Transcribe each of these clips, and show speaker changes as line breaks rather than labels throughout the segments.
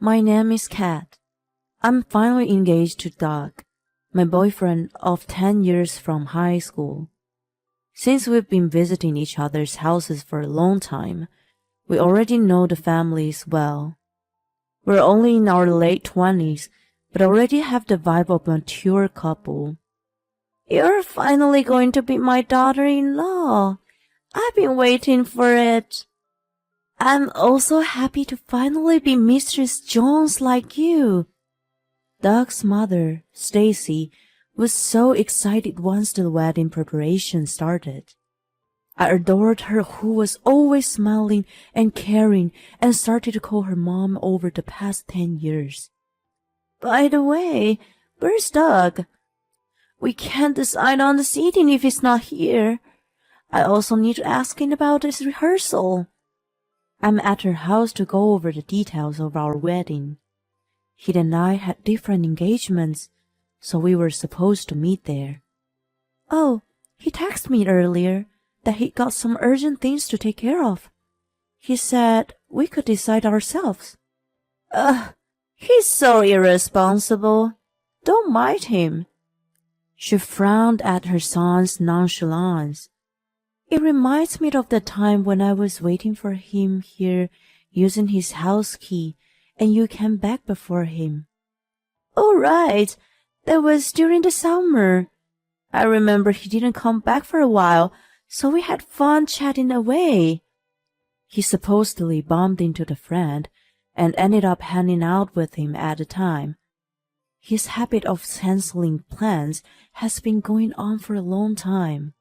My name is Kat. I'm finally engaged to Doug, my boyfriend of 10 years from high school. Since we've been visiting each other's houses for a long time, we already know the families well. We're only in our late 20s, but already have the vibe of a mature couple. You're finally going to be my daughter-in-law. I've been waiting for it. I'm also happy to finally be Mistress Jones like you. Doug's mother, Stacy, was so excited once the wedding preparation started. I adored her, who was always smiling and caring, and started to call her mom over the past 10 years. By the way, where's Doug? We can't decide on the seating if he's not here. I also need to ask him about his rehearsal. I'm at her house to go over the details of our wedding. He and I had different engagements, so we were supposed to meet there. Oh, he texted me earlier that he got some urgent things to take care of. He said we could decide ourselves. He's so irresponsible. Don't mind him. She frowned at her son's nonchalance. It reminds me of the time when I was waiting for him here using his house key and you came back before him. Oh, right. That was during the summer. I remember he didn't come back for a while, so we had fun chatting away. He supposedly bumped into the friend and ended up hanging out with him at the time. His habit of canceling plans has been going on for a long time.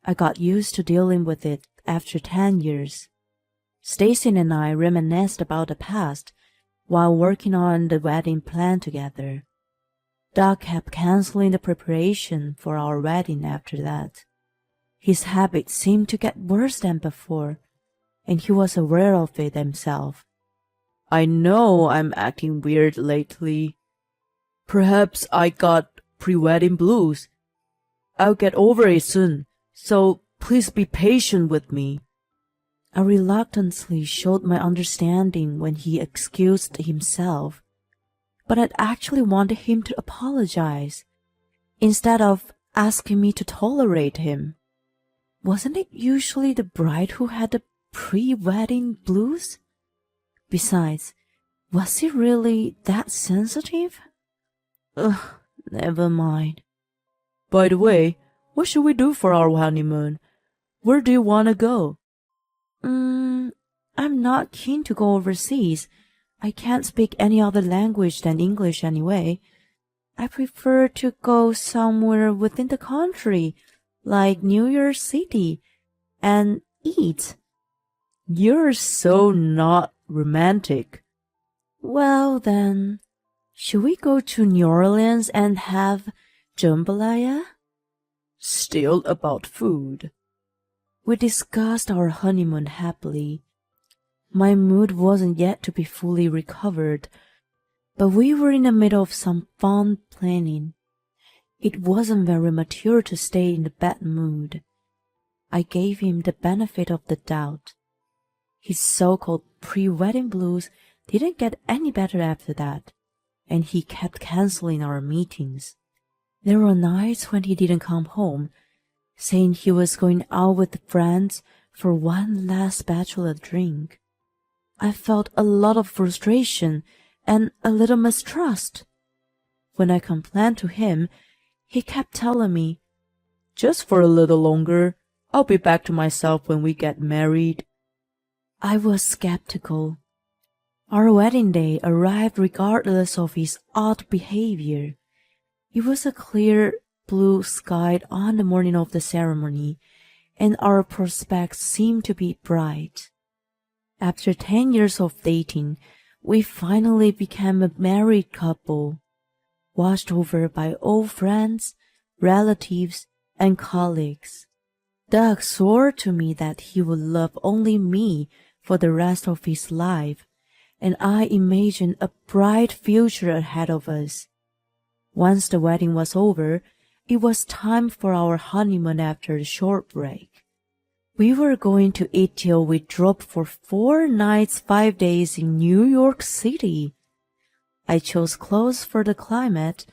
I got used to dealing with it after 10 years. Stacy and I reminisced about the past while working on the wedding plan together. Doug kept canceling the preparation for our wedding after that. His habit seemed to get worse than before, and he was aware of it himself. I know I'm acting weird lately. Perhaps I got pre-wedding blues. I'll get over it soon, so please be patient with me. I reluctantly showed my understanding when he excused himself, but I'd actually wanted him to apologize, instead of asking me to tolerate him. Wasn't it usually the bride who had the pre-wedding blues? Besides, was he really that sensitive? Never mind. By the way, what should we do for our honeymoon? Where do you want to go? I'm not keen to go overseas. I can't speak any other language than English anyway. I prefer to go somewhere within the country, like New York City, and eat. You're so not romantic. Well then, should we go to New Orleans and have jambalaya? Still about food. We discussed our honeymoon happily. My mood wasn't yet to be fully recovered, but we were in the middle of some fun planning. It wasn't very mature to stay in a bad mood. I gave him the benefit of the doubt. His so-called pre-wedding blues didn't get any better after that, and he kept canceling our meetings. There were nights when he didn't come home, saying he was going out with friends for one last bachelor drink. I felt a lot of frustration and a little mistrust. When I complained to him, he kept telling me, "Just for a little longer. I'll be back to myself when we get married." I was skeptical. Our wedding day arrived regardless of his odd behavior. It was a clear blue sky on the morning of the ceremony, and our prospects seemed to be bright. After 10 years of dating, we finally became a married couple, watched over by old friends, relatives, and colleagues. Doug swore to me that he would love only me for the rest of his life, and I imagined a bright future ahead of us. Once the wedding was over, it was time for our honeymoon after the short break. We were going to eat till we dropped for 4 nights, 5 days in New York City. I chose clothes for the climate,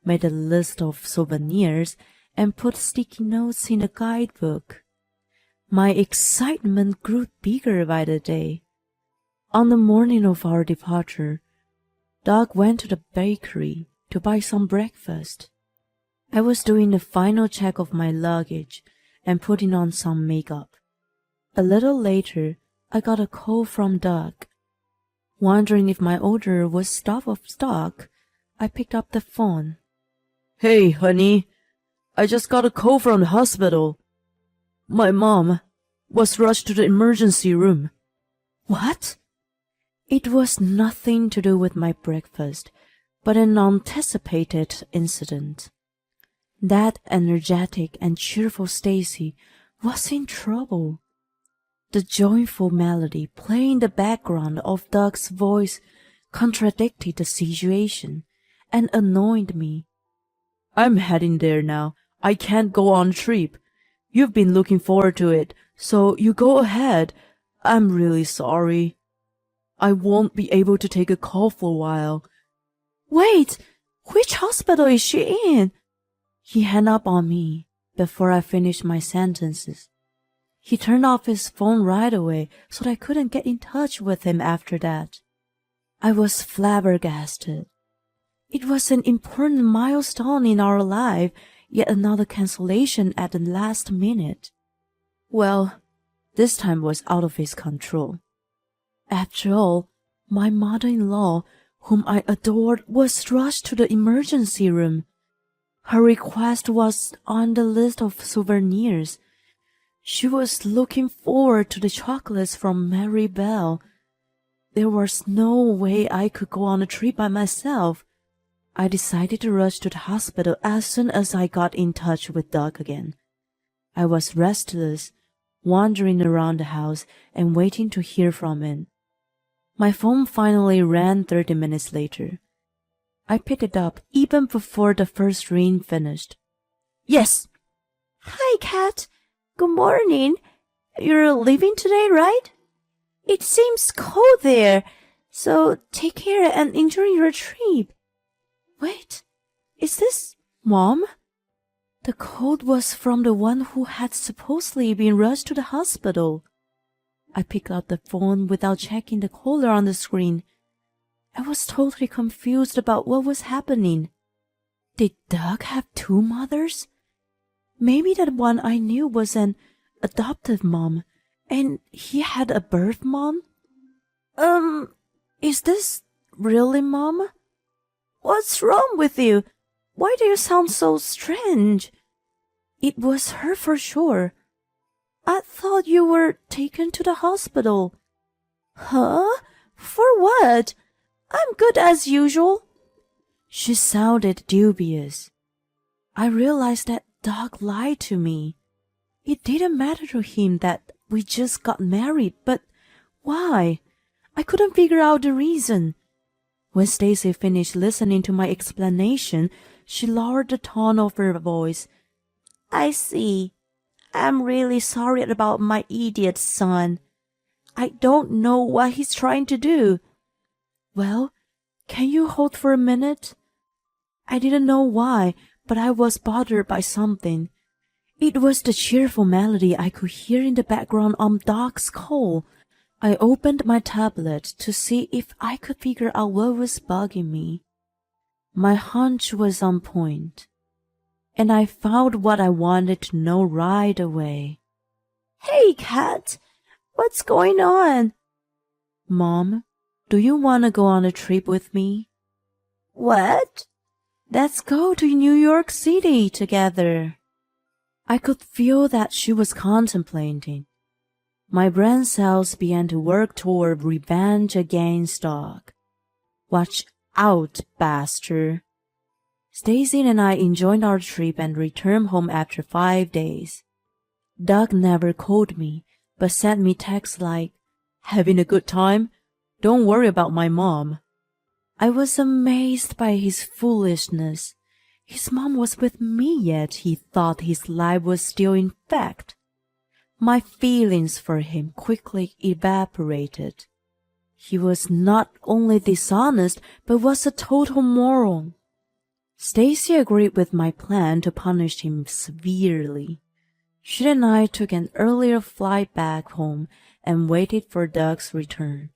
made a list of souvenirs, and put sticky notes in a guidebook. My excitement grew bigger by the day. On the morning of our departure, Doug went to the bakery to buy some breakfast. I was doing the final check of my luggage and putting on some makeup. A little later, I got a call from Doug. Wondering if my order was out of stock, I picked up the phone. "Hey, honey, I just got a call from the hospital. My mom was rushed to the emergency room." What? It was nothing to do with my breakfast, but an unanticipated incident. That energetic and cheerful Stacy was in trouble. The joyful melody playing in the background of Doug's voice contradicted the situation and annoyed me. "I'm heading there now. I can't go on a trip. You've been looking forward to it, so you go ahead. I'm really sorry. I won't be able to take a call for a while." "Wait, which hospital is she in?" He hung up on me before I finished my sentences. He turned off his phone right away so that I couldn't get in touch with him after that. I was flabbergasted. It was an important milestone in our life, yet another cancellation at the last minute. Well, this time was out of his control. After all, my mother-in-law, whom I adored, was rushed to the emergency room. Her request was on the list of souvenirs. She was looking forward to the chocolates from Mary Bell. There was no way I could go on a trip by myself. I decided to rush to the hospital as soon as I got in touch with Doug again. I was restless, wandering around the house and waiting to hear from him. My phone finally rang 30 minutes later. I picked it up even before the first ring finished. "Yes." "Hi, Kat. Good morning. You're leaving today, right? It seems cold there, so take care and enjoy your trip." Wait, is this Mom? The code was from the one who had supposedly been rushed to the hospital. I picked up the phone without checking the caller on the screen. I was totally confused about what was happening. Did Doug have two mothers? Maybe that one I knew was an adoptive mom, and he had a birth mom? Is this really Mom? What's wrong with you? Why do you sound so strange? It was her for sure. I thought you were taken to the hospital. Huh? For what? I'm good as usual. She sounded dubious. I realized that Doug lied to me. It didn't matter to him that we just got married, but why? I couldn't figure out the reason. When Stacy finished listening to my explanation, she lowered the tone of her voice. I see. I'm really sorry about my idiot son. I don't know what he's trying to do. Well, can you hold for a minute? I didn't know why, but I was bothered by something. It was the cheerful melody I could hear in the background on Doc's call. I opened my tablet to see if I could figure out what was bugging me. My hunch was on point, and I found what I wanted to know right away. Hey, Kat, what's going on? Mom, do you want to go on a trip with me? What? Let's go to New York City together. I could feel that she was contemplating. My brain cells began to work toward revenge against Doug. Watch out, bastard. Stacy and I enjoyed our trip and returned home after 5 days. Doug never called me, but sent me texts like, "Having a good time? Don't worry about my mom." I was amazed by his foolishness. His mom was with me, yet he thought his life was still intact. My feelings for him quickly evaporated. He was not only dishonest, but was a total moron. Stacy agreed with my plan to punish him severely. She and I took an earlier flight back home and waited for Doug's return.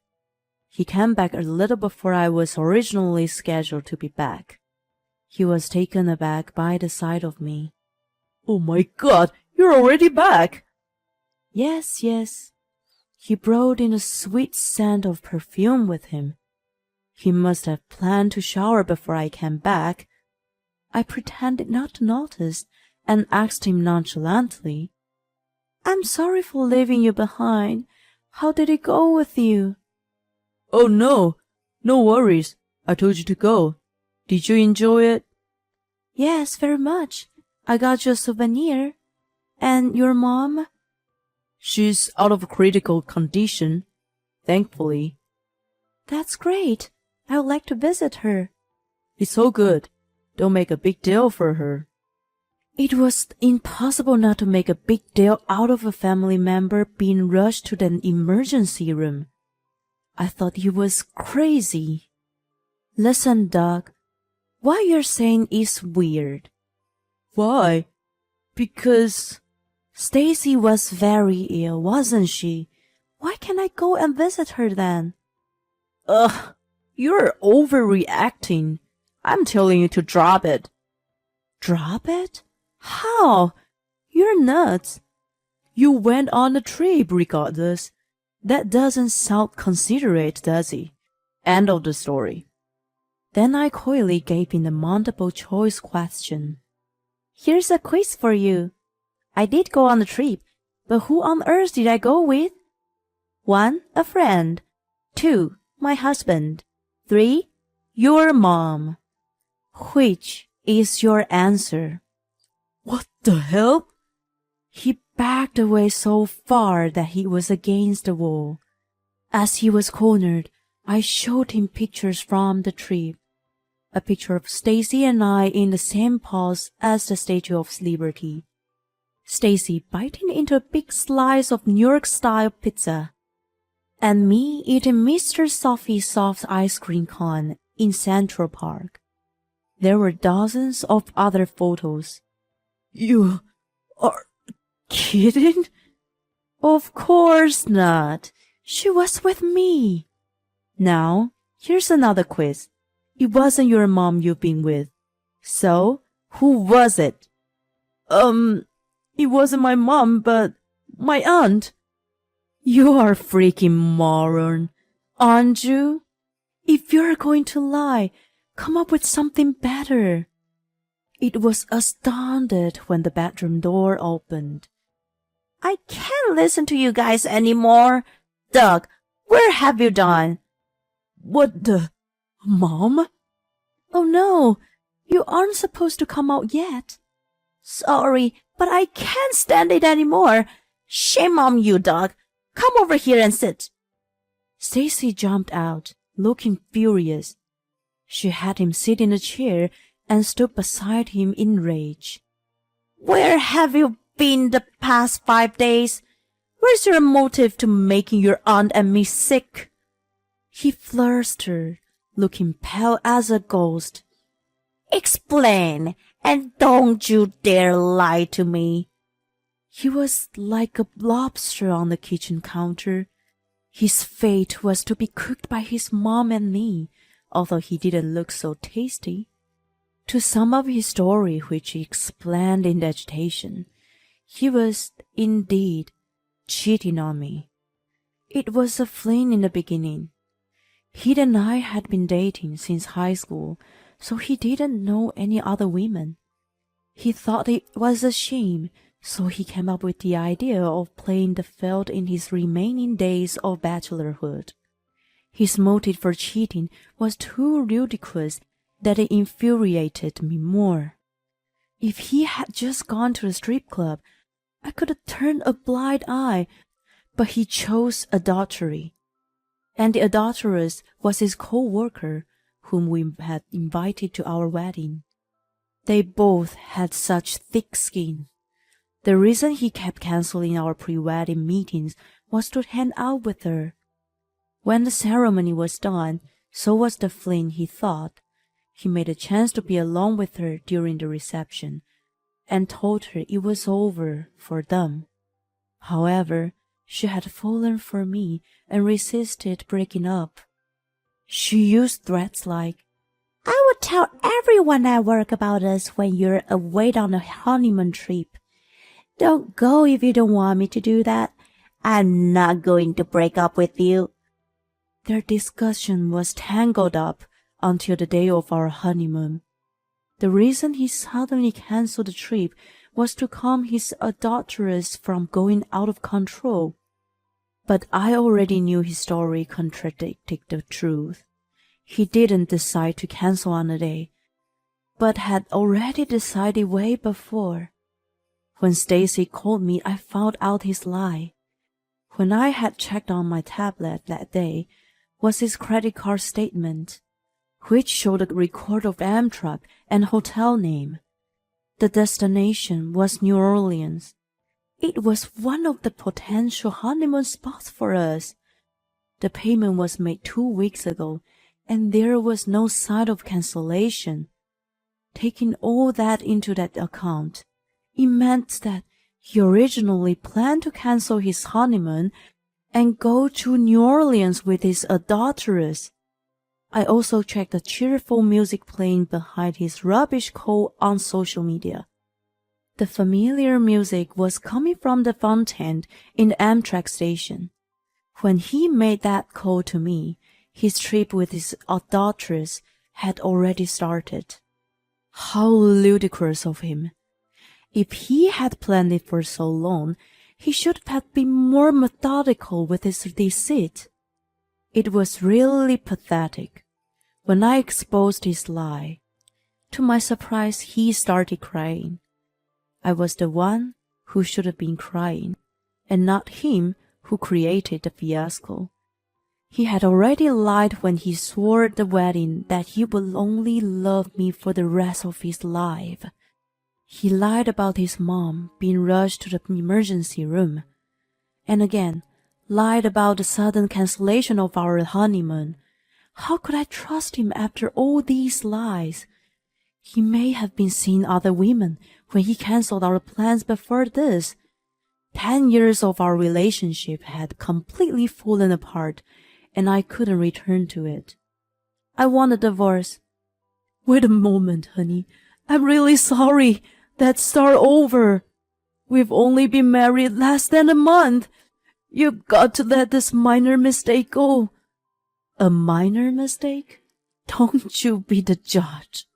He came back a little before I was originally scheduled to be back. He was taken aback by the sight of me. "Oh my God, you're already back!" Yes. He brought in a sweet scent of perfume with him. He must have planned to shower before I came back. I pretended not to notice and asked him nonchalantly, "I'm sorry for leaving you behind. How did it go with you?" "Oh no worries. I told you to go. Did you enjoy it?" "Yes, very much. I got you a souvenir. And your mom?" "She's out of critical condition, thankfully." "That's great. I would like to visit her." "It's all good. Don't make a big deal for her." It was impossible not to make a big deal out of a family member being rushed to the emergency room. I thought he was crazy. "Listen, Doug, what you're saying is weird." "Why?" "Because Stacy was very ill, wasn't she? Why can't I go and visit her then?" "Ugh, you're overreacting. I'm telling you to drop it." "Drop it? How? You're nuts. You went on the trip regardless. That doesn't sound considerate, does it? End of the story." Then I coyly gave him the multiple choice question. "Here's a quiz for you. I did go on the trip, but who on earth did I go with? 1. A friend. 2. My husband. 3. Your mom. Which is your answer?" "What the hell?" He backed away so far that he was against the wall. As he was cornered, I showed him pictures from the trip. A picture of Stacy and I in the same pose as the Statue of Liberty. Stacy biting into a big slice of New York-style pizza, and me eating Mr. Sophie's soft ice cream cone in Central Park. There were dozens of other photos. "You are kidding?" "Of course not. She was with me." "Now, here's another quiz. It wasn't your mom you've been with. So, who was it?" It wasn't my mom, but my aunt." "You are a freaking moron, aren't you? If you're going to lie, come up with something better." It was astounded when the bedroom door opened. "I can't listen to you guys anymore. Doug, where have you gone?" "What the? Mom?" "Oh no, you aren't supposed to come out yet." "Sorry, but I can't stand it anymore. Shame on you, Doug. Come over here and sit." Stacy jumped out, looking furious. She had him sit in a chair and stood beside him in rage. "Where have you been the past 5 days? Where's your motive to making your aunt and me sick?" He flustered, looking pale as a ghost. "Explain, and don't you dare lie to me." He was like a lobster on the kitchen counter. His fate was to be cooked by his mom and me, although he didn't look so tasty. To sum up his story, which he explained in agitation, he was, indeed, cheating on me. It was a fling in the beginning. He and I had been dating since high school, so he didn't know any other women. He thought it was a shame, so he came up with the idea of playing the field in his remaining days of bachelorhood. His motive for cheating was too ridiculous that it infuriated me more. If he had just gone to a strip club, I could have turned a blind eye, but he chose adultery. And the adulteress was his co-worker, whom we had invited to our wedding. They both had such thick skin. The reason he kept canceling our pre-wedding meetings was to hang out with her. When the ceremony was done, so was the fling, he thought. He made a chance to be alone with her during the reception, and told her it was over for them. However, she had fallen for me and resisted breaking up. She used threats like, "I will tell everyone at work about us when you're away on a honeymoon trip. Don't go if you don't want me to do that. I'm not going to break up with you." Their discussion was tangled up until the day of our honeymoon. The reason he suddenly canceled the trip was to calm his adulteress from going out of control. But I already knew his story contradicted the truth. He didn't decide to cancel on a day, but had already decided way before. When Stacy called me, I found out his lie. When I had checked on my tablet that day was his credit card statement, which showed a record of Amtrak and hotel name. The destination was New Orleans. It was one of the potential honeymoon spots for us. The payment was made 2 weeks ago, and there was no sign of cancellation. Taking all that into that account, it meant that he originally planned to cancel his honeymoon and go to New Orleans with his adulteress. I also checked the cheerful music playing behind his rubbish call on social media. The familiar music was coming from the fountain in the Amtrak station. When he made that call to me, his trip with his adulteress had already started. How ludicrous of him. If he had planned it for so long, he should have been more methodical with his deceit. It was really pathetic. When I exposed his lie, to my surprise, he started crying. I was the one who should have been crying, and not him who created the fiasco. He had already lied when he swore at the wedding that he would only love me for the rest of his life. He lied about his mom being rushed to the emergency room, and again lied about the sudden cancellation of our honeymoon. How could I trust him after all these lies? He may have been seeing other women when he canceled our plans before this. 10 years of our relationship had completely fallen apart, and I couldn't return to it. I want a divorce. Wait a moment, honey. I'm really sorry. Let's start over. We've only been married less than a month. You've got to let this minor mistake go. A minor mistake? Don't you be the judge.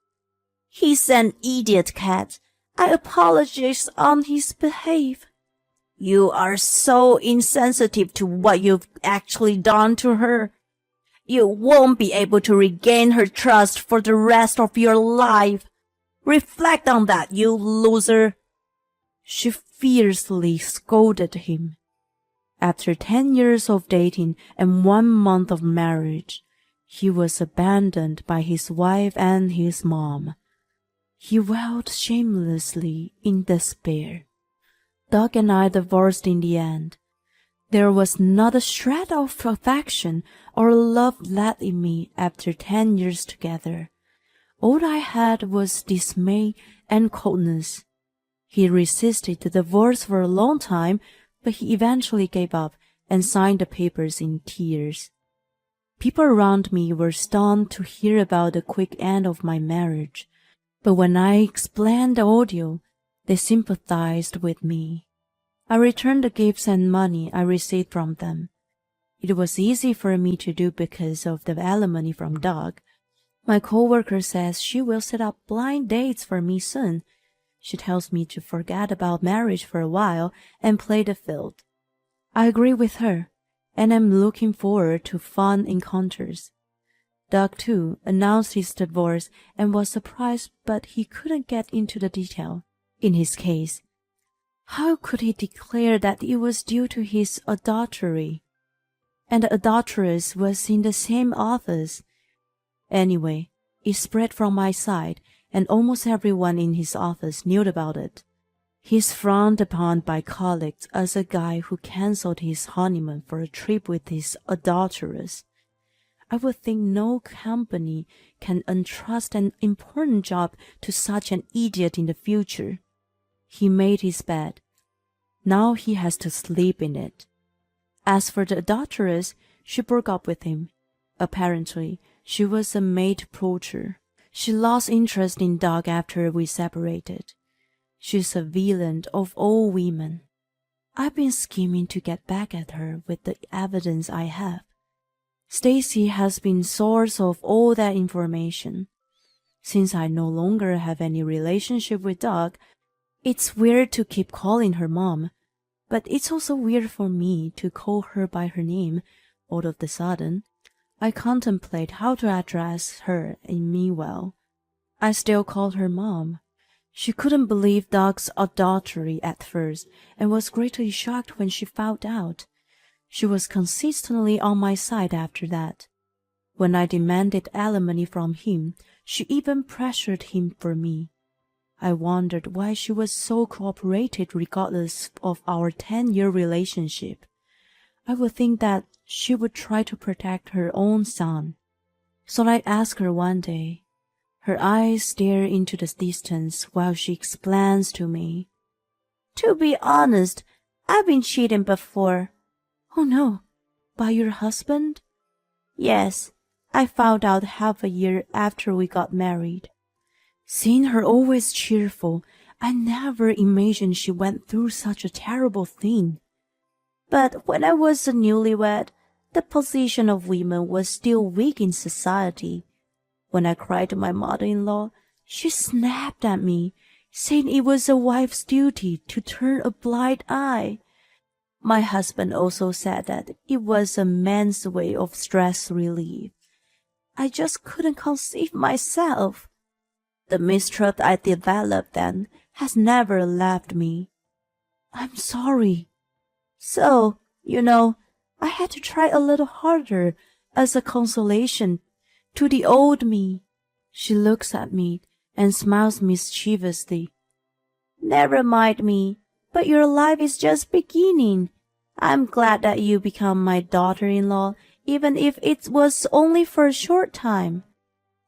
He's an idiot, Kat. I apologize on his behalf. You are so insensitive to what you've actually done to her. You won't be able to regain her trust for the rest of your life. Reflect on that, you loser. She fiercely scolded him. After 10 years of dating and 1 month of marriage, he was abandoned by his wife and his mom. He wailed shamelessly in despair. Doug and I divorced in the end. There was not a shred of affection or love left in me after 10 years together. All I had was dismay and coldness. He resisted the divorce for a long time, but he eventually gave up and signed the papers in tears. People around me were stunned to hear about the quick end of my marriage, but when I explained the audio, they sympathized with me. I returned the gifts and money I received from them. It was easy for me to do because of the alimony from Doug. My coworker says she will set up blind dates for me soon. She tells me to forget about marriage for a while and play the field. I agree with her, and am looking forward to fun encounters. Doug, too, announced his divorce and was surprised, but he couldn't get into the detail. In his case, how could he declare that it was due to his adultery? And the adulteress was in the same office. Anyway, it spread from my side, and almost everyone in his office knew about it. He's frowned upon by colleagues as a guy who cancelled his honeymoon for a trip with his adulteress. I would think no company can entrust an important job to such an idiot in the future. He made his bed. Now he has to sleep in it. As for the adulteress, she broke up with him. Apparently, she was a maid poacher. She lost interest in Doug after we separated. She's a villain of all women. I've been scheming to get back at her with the evidence I have. Stacy has been source of all that information. Since I no longer have any relationship with Doug, it's weird to keep calling her mom, but it's also weird for me to call her by her name all of the sudden. I contemplate how to address her in meanwhile. I still called her mom. She couldn't believe Doug's adultery at first and was greatly shocked when she found out. She was consistently on my side after that. When I demanded alimony from him, she even pressured him for me. I wondered why she was so cooperative regardless of our 10-year relationship. I would think that she would try to protect her own son. So I asked her one day. Her eyes stare into the distance while she explains to me. To be honest, I've been cheating before. Oh no, by your husband? Yes, I found out half a year after we got married. Seeing her always cheerful, I never imagined she went through such a terrible thing. But when I was a newlywed, the position of women was still weak in society. When I cried to my mother-in-law, she snapped at me, saying it was a wife's duty to turn a blind eye. My husband also said that it was a man's way of stress relief. I just couldn't conceive myself. The mistrust I developed then has never left me. I'm sorry. So, I had to try a little harder as a consolation to the old me. She looks at me and smiles mischievously. Never mind me, but your life is just beginning. I'm glad that you become my daughter-in-law, even if it was only for a short time.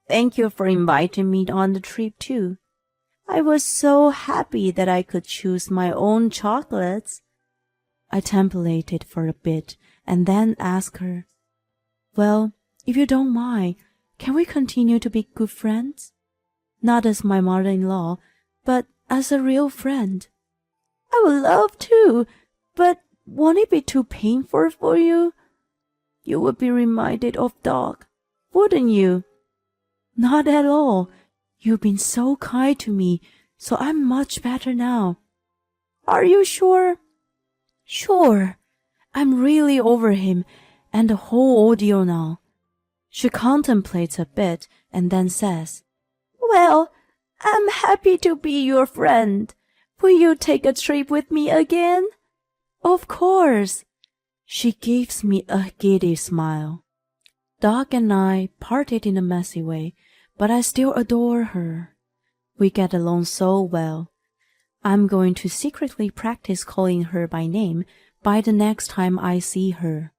Thank you for inviting me on the trip too. I was so happy that I could choose my own chocolates. I templated for a bit and then asked her, well, if you don't mind, can we continue to be good friends? Not as my mother-in-law, but as a real friend. I would love to, but won't it be too painful for you? You would be reminded of Doug, wouldn't you? Not at all. You've been so kind to me, so I'm much better now. Are you sure? Sure. I'm really over him and the whole ordeal now. She contemplates a bit and then says, well, I'm happy to be your friend. Will you take a trip with me again? Of course. She gives me a giddy smile. Doug and I parted in a messy way, but I still adore her. We get along so well. I'm going to secretly practice calling her by name by the next time I see her.